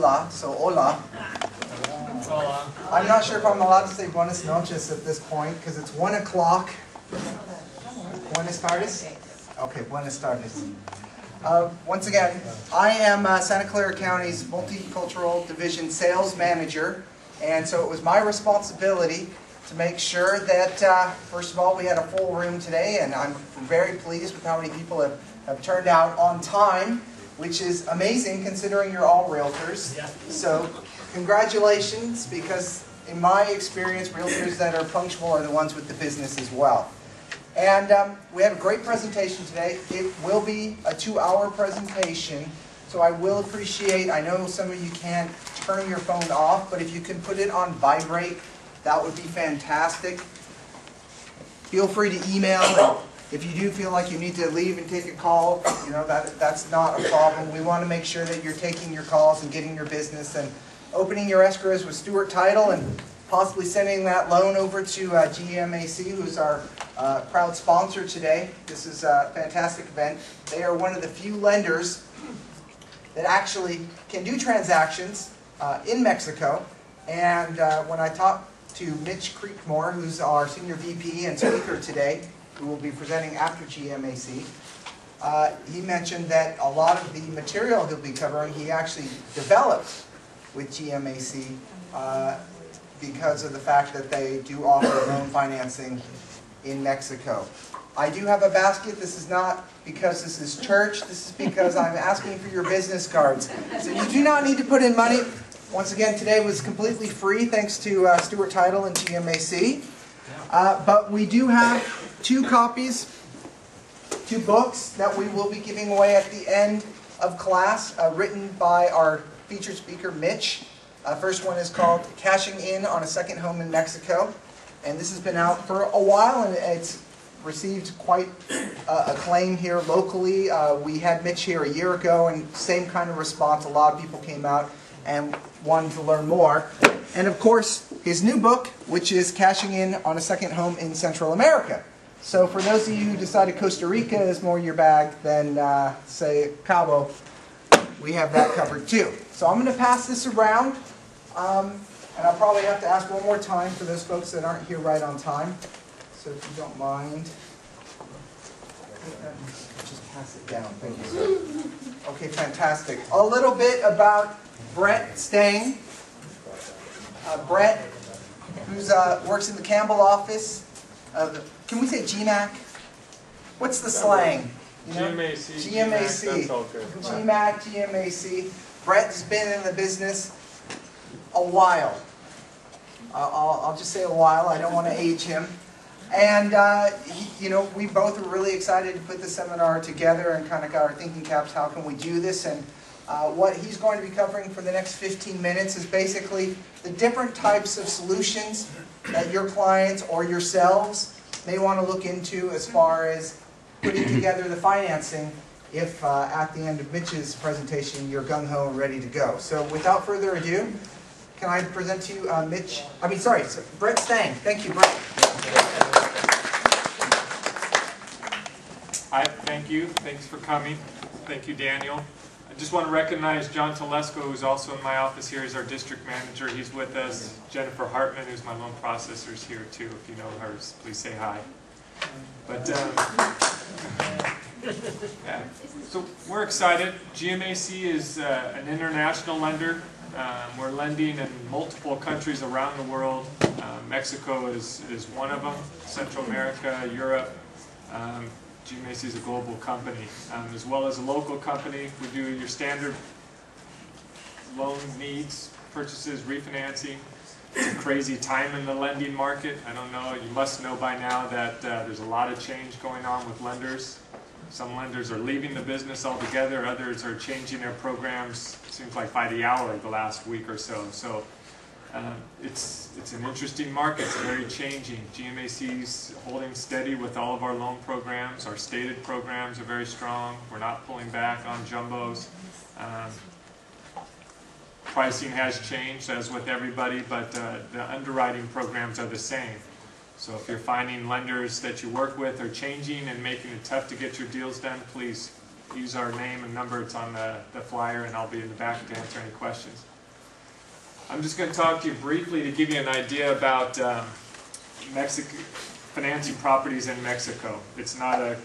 hola, so hola. I'm not sure if I'm allowed to say buenas noches at this point because it's 1 o'clock. Buenas tardes? Okay, buenas tardes. Once again, I am Santa Clara County's Multicultural Division Sales Manager, and so it was my responsibility to make sure that, first of all, we had a full room today, and I'm very pleased with how many people have turned out on time, which is amazing considering you're all realtors. So congratulations, because in my experience, realtors that are punctual are the ones with the business as well. And we have a great presentation today. It will be a 2-hour presentation, so I will appreciate, I know some of you can't turn your phone off, but if you can put it on vibrate, that would be fantastic. Feel free to email. If you do feel like you need to leave and take a call, you know, that's not a problem. We want to make sure that you're taking your calls and getting your business and opening your escrows with Stewart Title and possibly sending that loan over to GMAC, who's our proud sponsor today. This is a fantastic event. They are one of the few lenders that actually can do transactions in Mexico. And when I talked to Mitch Creekmore, who's our Senior VP and speaker today, who will be presenting after GMAC, he mentioned that a lot of the material he'll be covering, he actually developed with GMAC because of the fact that they do offer loan financing in Mexico. I do have a basket. This is not because this is church. This is because I'm asking for your business cards. So you do not need to put in money. Once again, today was completely free thanks to Stewart Title and GMAC. But we do have 2 copies, 2 books that we will be giving away at the end of class, written by our featured speaker, Mitch. First one is called Cashing In on a Second Home in Mexico. And this has been out for a while, and it's received quite acclaim here locally. We had Mitch here a year ago, and same kind of response. A lot of people came out and wanted to learn more. And of course, his new book, which is Cashing In on a Second Home in Central America. So for those of you who decided Costa Rica is more your bag than, say, Cabo, we have that covered too. So I'm going to pass this around, and I'll probably have to ask one more time for those folks that aren't here right on time. So if you don't mind, just pass it down. Thank you, sir. Okay, fantastic. A little bit about Brett Stang. Brett, who works in the Campbell office. Can we say GMAC? What's the slang? You know? GMAC. GMAC. GMAC, GMAC. Brett's been in the business a while. I'll just say a while. I don't want to age him. And you know, we both were really excited to put the seminar together and kind of got our thinking caps. How can we do this? And what he's going to be covering for the next 15 minutes is basically the different types of solutions that your clients or yourselves may want to look into as far as putting together the financing if at the end of Mitch's presentation you're gung-ho and ready to go. So without further ado, can I present to you Brett Stang. Thank you, Brett. Hi, thank you. Thanks for coming. Thank you, Daniel. I just want to recognize John Telesco, who's also in my office here as our district manager. He's with us. Jennifer Hartman, who's my loan processor, is here too. If you know her, please say hi. But yeah. So we're excited. GMAC is an international lender. We're lending in multiple countries around the world. Mexico is one of them. Central America, Europe. GMAC is a global company, as well as a local company. We do your standard loan needs, purchases, refinancing. It's a crazy time in the lending market. I don't know, you must know by now that there's a lot of change going on with lenders. Some lenders are leaving the business altogether, others are changing their programs, it seems like by the hour the last week or so. So it's an interesting market, it's very changing. GMAC's holding steady with all of our loan programs. Our stated programs are very strong. We're not pulling back on jumbos. Pricing has changed, as with everybody, but the underwriting programs are the same. So if you're finding lenders that you work with are changing and making it tough to get your deals done, please use our name and number. It's on the flyer, and I'll be in the back to answer any questions. I'm just going to talk to you briefly to give you an idea about financing properties in Mexico. It's not a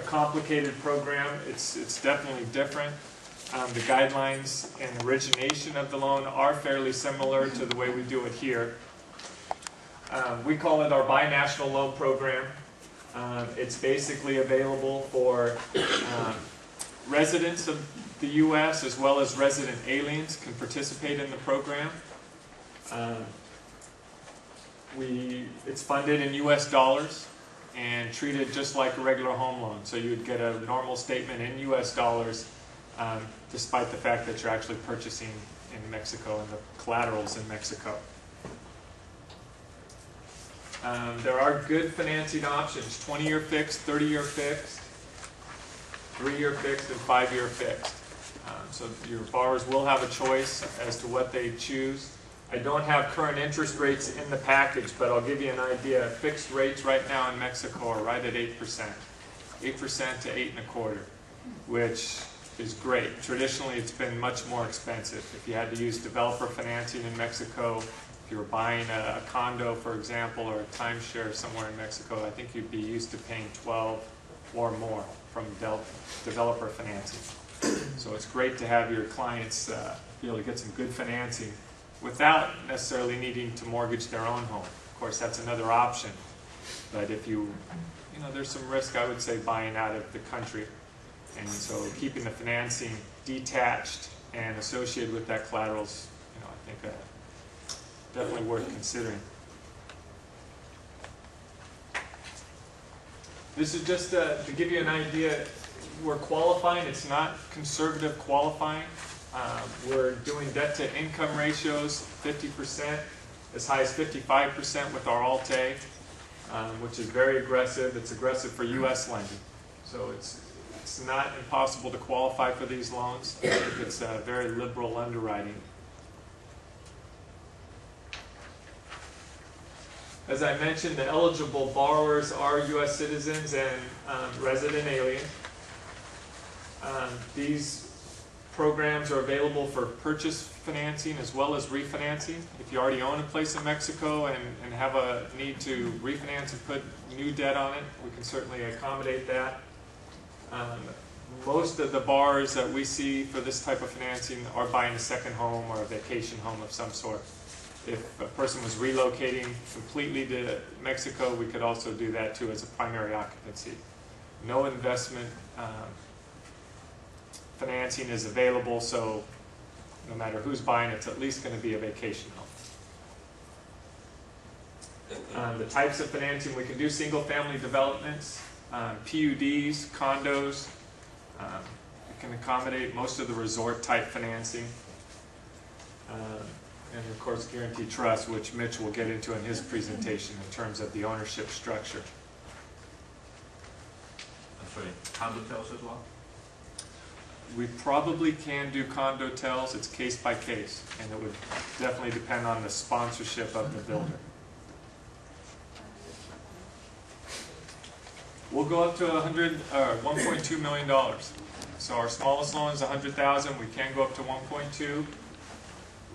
complicated program. It's definitely different. The guidelines and origination of the loan are fairly similar to the way we do it here. We call it our binational loan program. It's basically available for residents of the U.S. as well as resident aliens can participate in the program. It's funded in U.S. dollars and treated just like a regular home loan. So you would get a normal statement in U.S. dollars despite the fact that you're actually purchasing in Mexico and the collateral's in Mexico. There are good financing options: 20-year fixed, 30-year fixed, 3-year fixed, and 5-year fixed. So your borrowers will have a choice as to what they choose. I don't have current interest rates in the package, but I'll give you an idea. Fixed rates right now in Mexico are right at 8%. 8% to 8.25%, which is great. Traditionally, it's been much more expensive. If you had to use developer financing in Mexico, if you were buying a condo, for example, or a timeshare somewhere in Mexico, I think you'd be used to paying 12 or more from developer financing. So it's great to have your clients be able to get some good financing without necessarily needing to mortgage their own home. Of course, that's another option. But if there's some risk, I would say, buying out of the country. And so keeping the financing detached and associated with that collateral is, I think, definitely worth considering. This is just to give you an idea. We're qualifying. It's not conservative qualifying. We're doing debt-to-income ratios 50%, as high as 55% with our Alt-A, which is very aggressive. It's aggressive for U.S. lending. So it's not impossible to qualify for these loans. I think it's a very liberal underwriting. As I mentioned, the eligible borrowers are U.S. citizens and resident aliens. These programs are available for purchase financing as well as refinancing. If you already own a place in Mexico and have a need to refinance and put new debt on it, we can certainly accommodate that. Most of the borrowers that we see for this type of financing are buying a second home or a vacation home of some sort. If a person was relocating completely to Mexico, we could also do that too as a primary occupancy. No investment financing is available, so no matter who's buying, it's at least going to be a vacation home. The types of financing we can do: single-family developments, PUDs, condos. We can accommodate most of the resort-type financing. And of course, guaranteed trust, which Mitch will get into in his presentation in terms of the ownership structure. I'm sorry, condos as well? We probably can do condotels. It's case by case, and it would definitely depend on the sponsorship of the builder. We'll go up to $1.2 million. So our smallest loan is $100,000. We can go up to 1.2.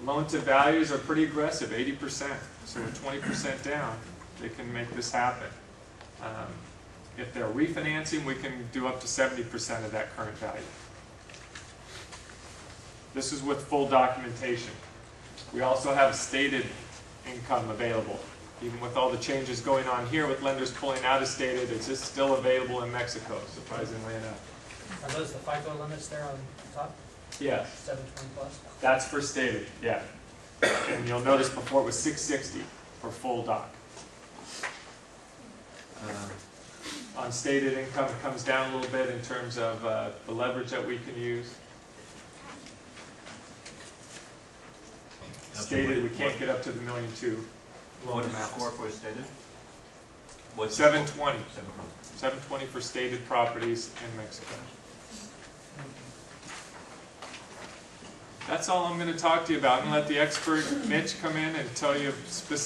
Loan to values are pretty aggressive, 80%. So with 20% down, they can make this happen. If they're refinancing, we can do up to 70% of that current value. This is with full documentation. We also have stated income available. Even with all the changes going on here with lenders pulling out of stated, it's just still available in Mexico, surprisingly enough. Are those the FICO limits there on top? Yes. 720 plus? That's for stated, yeah. And you'll notice before it was 660 for full doc. On stated income, it comes down a little bit in terms of the leverage that we can use. Stated, we can't get up to the $1.2 million loan What is the amounts. score for stated? 720. 720 for stated properties in Mexico. That's all I'm going to talk to you about. I'm going to let the expert Mitch come in and tell you specific